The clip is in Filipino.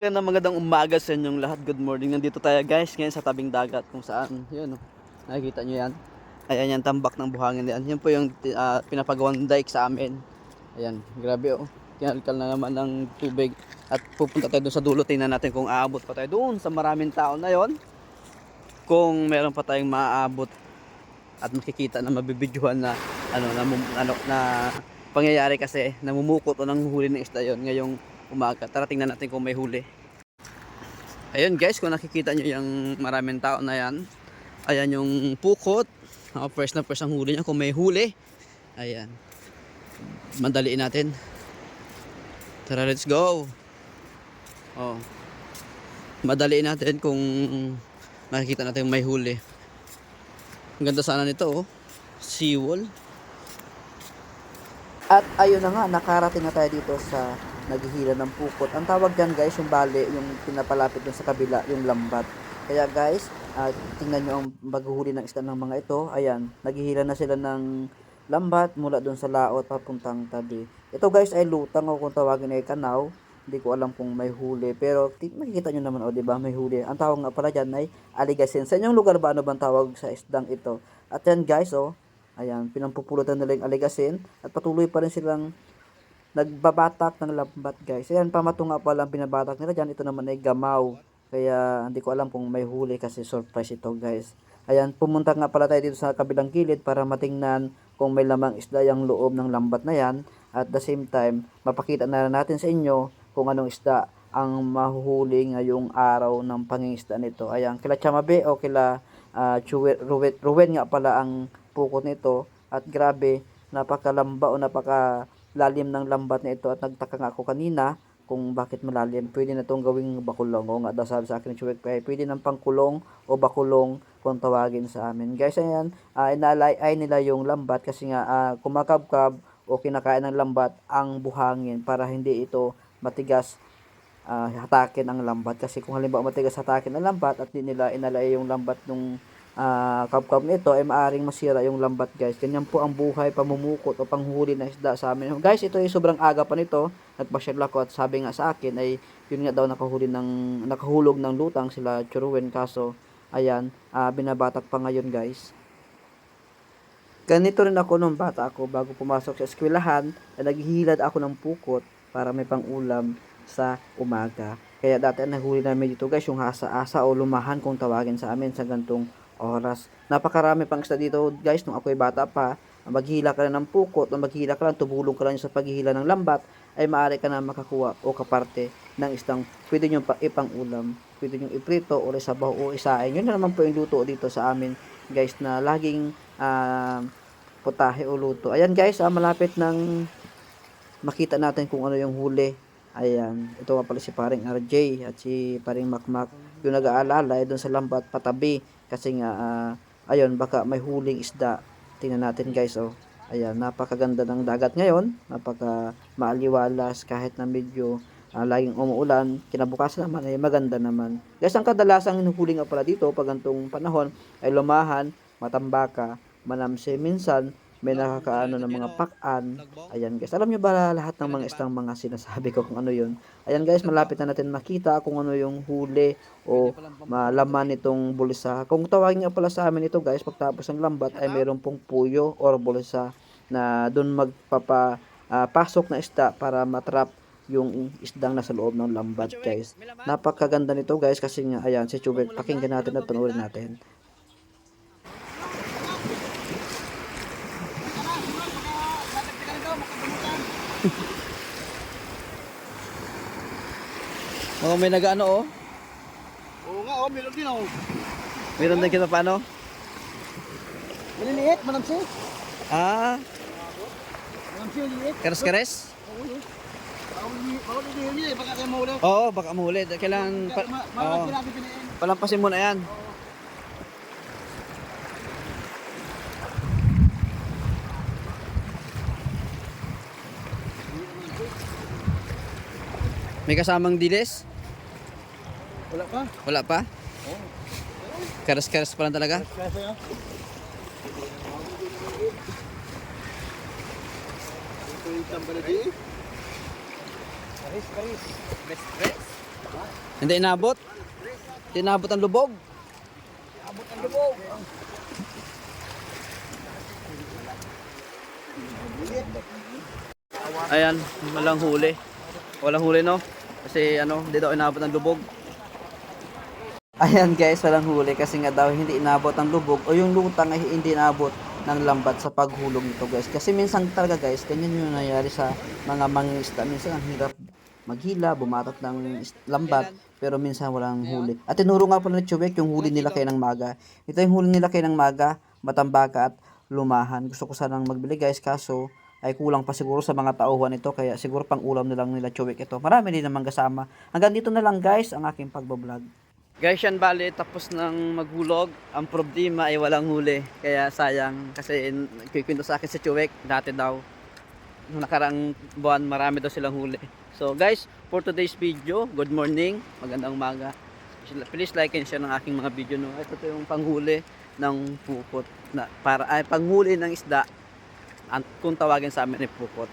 Yan ang magandang umaga sa inyong lahat. Good morning. Nandito tayo guys ngayon sa tabing dagat kung saan, yun, nakikita nyo yan. Ayan yung tambak ng buhangin yan. Yan po yung pinapagawang dike sa amin. Ayan, grabe oh. Kinalkal na naman ng tubig. At pupunta tayo doon sa dulo. Tingnan natin kung aabot pa tayo doon sa maraming tao na yon. Kung meron pa tayong maaabot at makikita na mabibidyohan na na pangyayari kasi namumukot o nanguhuli ng isda yon ngayong umaga. Tara tingnan natin kung may huli. Ayun guys, kung nakikita nyo yung maraming tao na yan, ayan yung pukot. First na first ang huli niya kung may huli. Ayan, madaliin natin. Tara, let's go. Oh, madaliin natin kung makikita natin may huli. Ang ganda sana nito oh, seawall. At ayun na nga, nakarating na tayo dito sa naghihila ng pukot. Ang tawag dyan guys, yung bali, yung pinapalapit dun sa kabila, yung lambat. Kaya guys, tingnan nyo ang maghuhuli ng isda ng mga ito. Ayan, naghihila na sila ng lambat mula dun sa laot papuntang tabi. Ito guys ay lutang o kung tawagin ay kanaw. Hindi ko alam kung may huli, pero makikita nyo naman, o diba, may huli. Ang tawag nga pala dyan ay aligasin. Sa inyong lugar ba, ano bang tawag sa isdang ito? At yan guys, oh, ayan, pinampupulutan nila yung aligasin at patuloy pa rin silang nagbabatak ng lambat guys. Ayan, pamato nga pala ang binabatak nila dyan. Ito naman ay gamaw. Kaya hindi ko alam kung may huli kasi surprise ito guys. Ayan, pumunta nga pala tayo dito sa kabilang gilid para matingnan kung may lamang isda yung loob ng lambat na yan. At the same time, mapakita na natin sa inyo kung anong isda ang mahuhuli ngayong araw ng pangingisda nito. Ayan, kila Chamabe o kila Ruwen nga pala ang pukot nito. At grabe, napakalamba o napakalalim ng lambat na ito. At nagtaka nga ako kanina kung bakit malalim. Pwede na itong gawing bakulong. O nga daw sabi sa akin ng Chuwek, pwede ng pangkulong o bakulong kung tawagin sa amin. Guys, ayan, inalay nila yung lambat kasi nga kumakabkab o kinakain ng lambat ang buhangin para hindi ito matigas hatakin ang lambat. Kasi kung halimbawa matigas hatakin ang lambat at di nila inalay yung lambat nung kabkab nito ay maaring masira yung lambat guys. Ganyan po ang buhay pamumukot o panghuli ng isda sa amin. Guys, ito ay sobrang aga pa nito. Nagpasyal ako at sabi nga sa akin ay yun nga daw nakahulog ng lutang sila Churuwen, kaso ayan, binabatak pa ngayon guys. Ganito rin ako nung bata ako bago pumasok sa eskwelahan, naghihilad ako ng pukot para may pang-ulam sa umaga. Kaya dati nahuli namin dito guys yung hasa-asa o lumahan kung tawagin sa amin sa gantong oras. Napakarami pang isda dito guys nung ako'y bata pa. Maghihila ka na ng pukot o maghihila ka lang, tumulong ka lang sa paghihila ng lambat, ay maaari ka na makakuha o kaparte ng isdang pwede nyo ipang ulam, pwede nyo iprito o isabaw o isain. Yun na naman po yung luto dito sa amin guys, na laging putahe o luto. Ayan guys, malapit ng makita natin kung ano yung huli. Ayan, ito nga pala si paring RJ at si paring Makmak, yung nag-aalala doon sa lambat patabi kasi nga ayun, baka may huling isda. Tingnan natin guys, oh. Ayan, napakaganda ng dagat ngayon, napaka maaliwalas kahit na medyo laging umuulan. Kinabukasan naman ay maganda naman guys. Ang kadalasang hinuhuli nga pala dito pag gantong panahon ay lumahan, matambaka, manamse, minsan may nakakaano ng mga pakan. Ayan guys, alam nyo ba lahat ng mga isdang mga sinasabi ko kung ano yun? Ayan guys, malapit na natin makita kung ano yung huli o malaman nitong bulsa. Kung tawagin nga pala sa amin ito guys, pagtapos ng lambat ay mayroon pong puyo or bulsa na doon magpapasok na isda para matrap yung isdang nasa loob ng lambat guys. Napakaganda nito guys kasi nga ayan, si Chubek, pakinggan natin at panoorin natin. Oh, may nag-ano oh. Oo nga oh, meron din oh. Meron din kita paano? Maliliit, manamsi. Manamsi, maliliit. Kares-kares? Oo. Bawal hindi baka kayo mahuli. Oo, baka mahuli. Kailangan palampasin mo na yan. May kasamang dilis? Wala pa? Wala pa? Oo. Karas-karas pa lang talaga? Karas-karas. Ito yung tambal na di. Karis. Best friends? Hindi inabot. Hindi inabot ang lubog. Abot ang lubog. Ayan, walang huli. Walang huli no? Kasi ano, hindi daw inabot ang lubog. Ayan guys, walang huli kasi nga daw hindi inabot ang lubog o yung lutang ay hindi inabot ng lambat sa paghulog nito guys. Kasi minsan talaga guys, ganyan yung nangyayari sa mga mangingisda. Minsan ang hirap maghila, bumatat ng lambat, pero minsan walang huli. At tinuro nga pala ni Chubek yung huli nila kay ng maga. Ito yung huli nila kay ng maga, matambaka at lumahan. Gusto ko sanang magbili guys, kaso ay kulang pa siguro sa mga tauhan ito, kaya siguro pang ulam na lang nila Chubek ito. Marami din naman kasama. Hanggang dito na lang guys ang aking pagbablog. Guys, yan bali, tapos ng maghulog. Ang problema ay walang huli. Kaya sayang, kasi nagkikwento sa akin si Chubek, dati daw, nung nakarang buwan, marami daw silang huli. So guys, for today's video, good morning, magandang umaga. Please like and share ng aking mga video. No? Ito yung panghuli ng pupot. Panghuli ng isda, kung tawagin sa amin ay pupot.